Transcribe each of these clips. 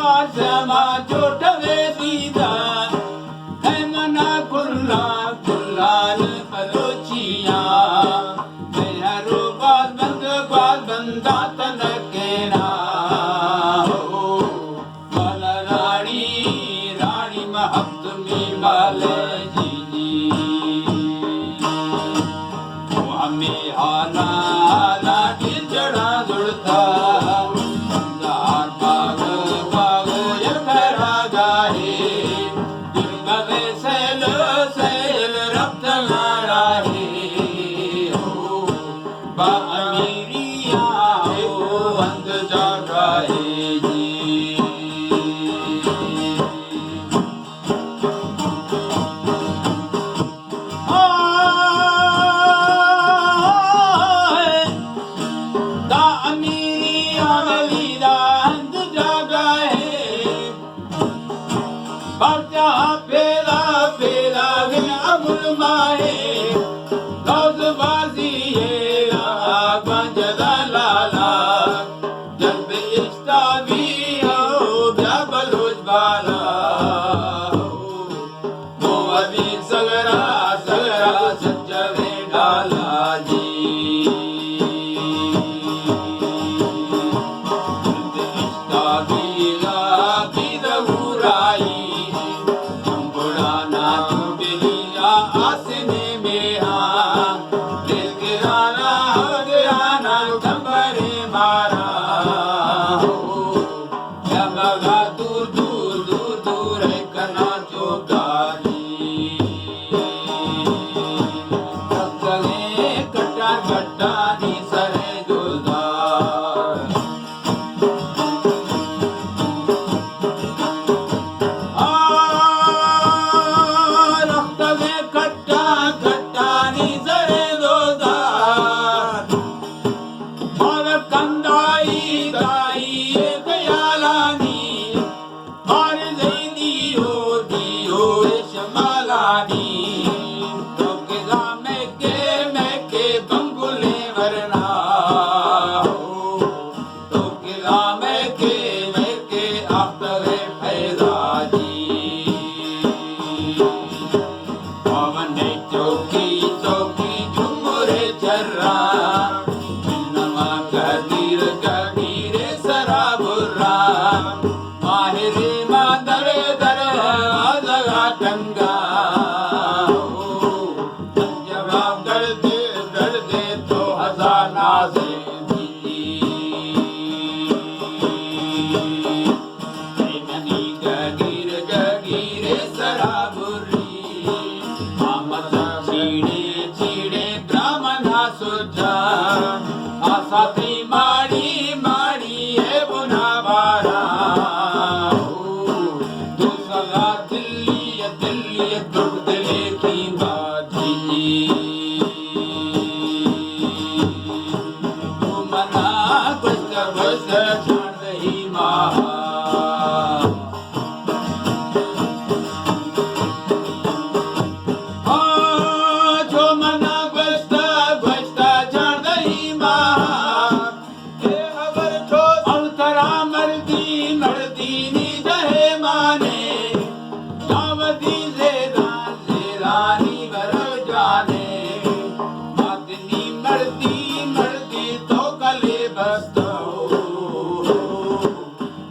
श्यामा चोटवे दीदा है मना खुल्ला खुल्लाल पलोचिया मेहरू ग्वाल बंदा तनकेरा हो बाल रानी रानी महब्त में बाले जी हमें हाला हाला दिल जड़ा जुड़ता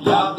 या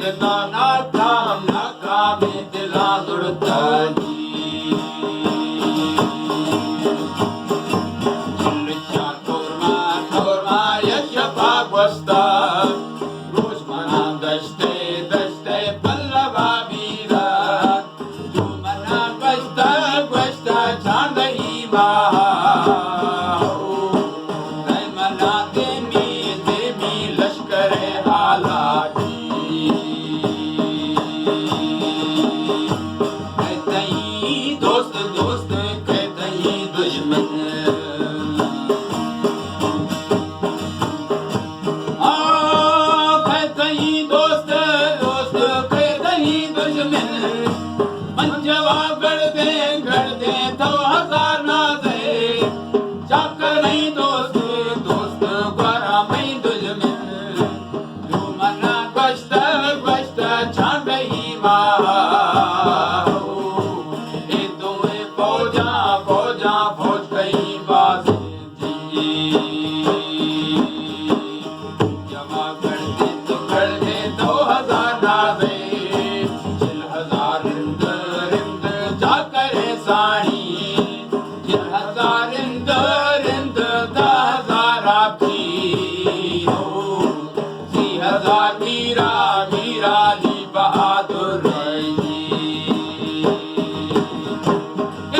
हजार मीरा मीरा ली बहादुर जी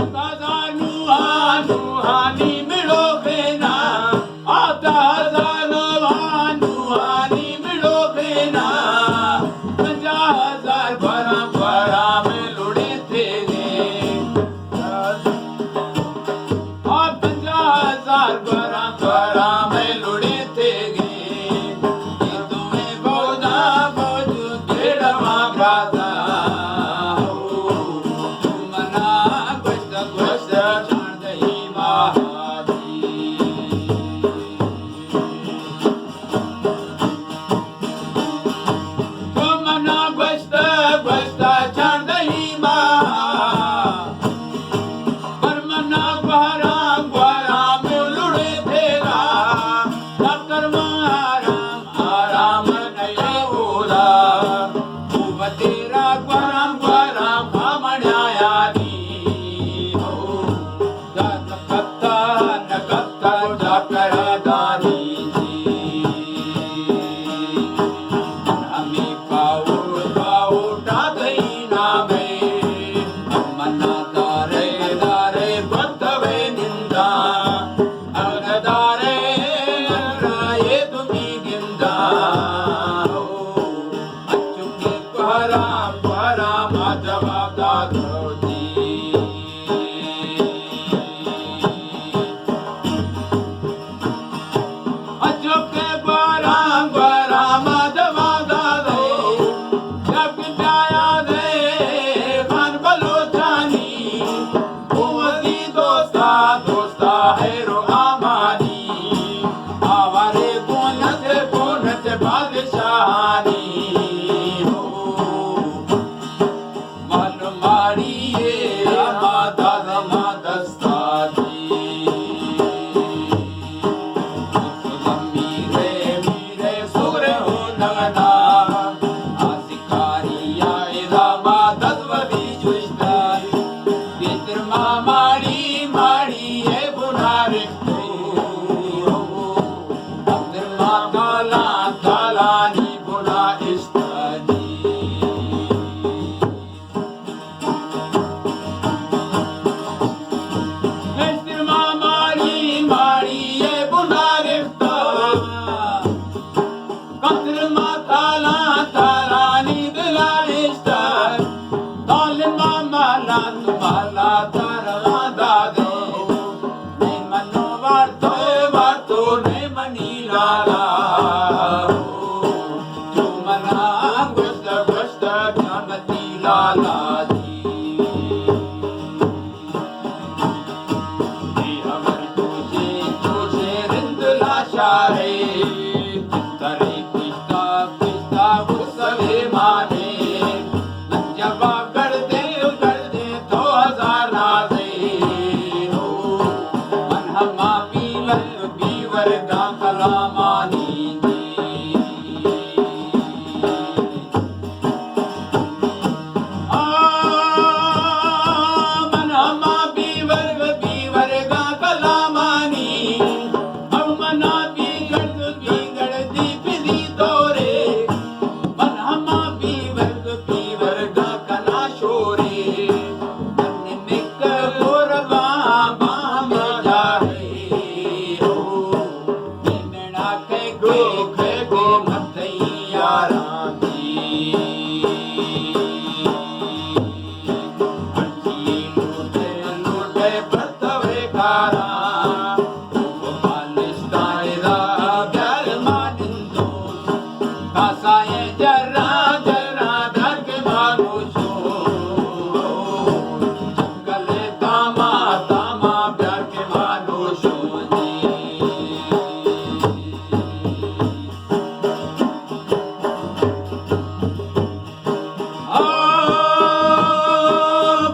1000 नुहा नुहानी मिलो बेना आता 1000 नुहानी मिलो बेना 50,000 बरा बरा में लुड़े थे और 50,000 बरा बरा में लुड़े थे तुम्हें बोझा बोझू तेरा गाता मना गोश्त गोश्त छाड़ दही महाजी मना गोश्त गोश्त छाड़ दही पर मना ग्वाराम ग्वाराम लुड़े तेरा डॉक्टर आराम आराम नहीं होला खूब तेरा ग्वाराम ग्वाराम हमण्याया नी हो जात कत्ता न कत्ता डॉक्टर दानी जी हमें पाओ पाओ डादई नामे मना दारे दारे बद्धवे निंदा अगदारे नराये तुम्ही गिंदा हो अचुके पहरा पहरा मा जवाब दादो जी अचुके पहरा पहरा मा जवाब दादो जब जाया दे खान बलोचानी उमदी दोस्ता दोस्ता है रो आमानी आवारे बोनत बोनत बादशाहानी हो मन मारिए माता दस्ता जी मीरे मीरे सुर हो नगना आसिकारी आए रामा दसवदी जुष्टा केतर मारी मारी है बुनारे अब्दुल माला तालानी बुना इस्तानी केतर मारी मारी है बुनारे कतर माला तालानी दिला इस्तार तालन माला तुम्हाला तारा दादो ने मनो वार्तो वार्तो ने मनी लाला जो मना गोश्त गोश्त जानती लाला जी अमर तुझे तुझे रिंद लाशारे तरे पिस्ता पिस्ता उसवे माने जवाब कर दे 2000 नाजे हो मन हमा बीवर गा कलामानी जी मन हमा बीवर गा कलामानी अब मना बिगड़ दीप दी तोरे मन हमा बीवर गा कला शोरे मन में गोरबा बाम जाए हो मेना के गो मथैया राती लूटे लूटे बतवे कारा पालिस्ताइदा प्यार मानिंदो कासाए जरा जरा धक मानुषो जंगले तामा तामा प्यार के मानुषो जी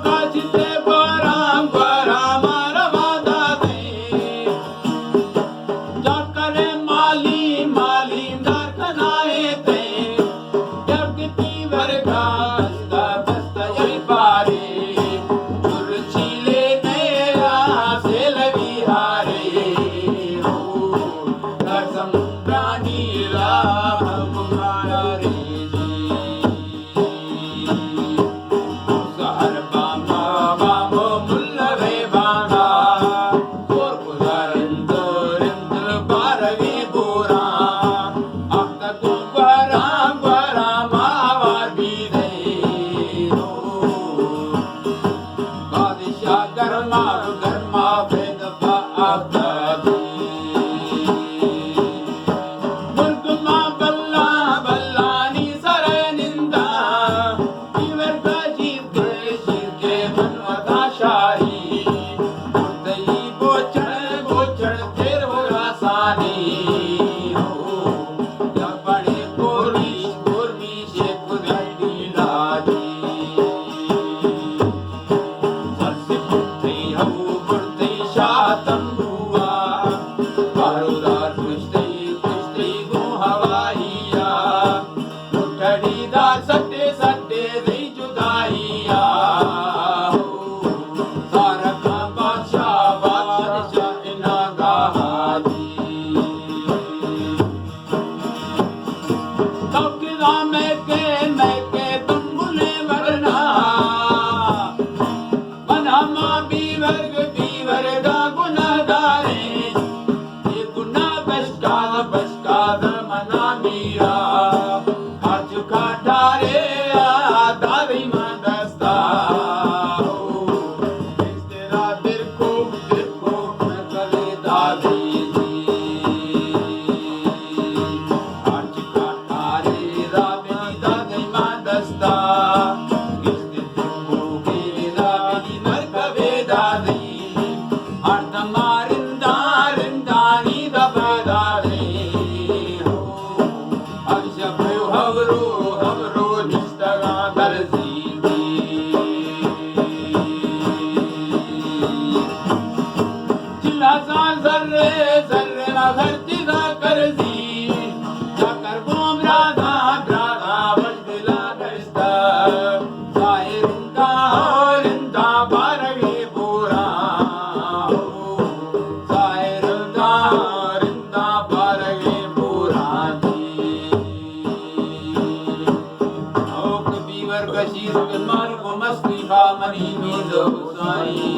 काजिते बराम बराम रवादा दे जाकरे माली माली दार कनाए थे जब की वर्गा बस्ता बस्ता यही पारे चुरचीले नेरा से लगी हारे हो कसम प्राणी राम दीदार सटे सटे दी जुदाइया सारा का बादशाह इना दा हाजी तौकीदा मैं के तुम बुले वरना मनामा बीवर दा गुनाहगारे ये गुनाह बशकाद मना मीरा आज का ठारे दारी मदस्ता तेरा दिल को मैं करे दादी आज का ठारे दादी मदस्ता इस दिल को गेरा मेरी मरकबे दादी अर्ध मारिंदानी दबदारे हमरो निस्तगा दर्जी चिल्लासा जर्रे ना धरती दा करजी जाकर गोमरा दा वजला दस्ता रिंदा बारगे पूरा रिंदा बारगे पूरा बीवर कशीर माल को मस्ती खा मनी नींद हुसाई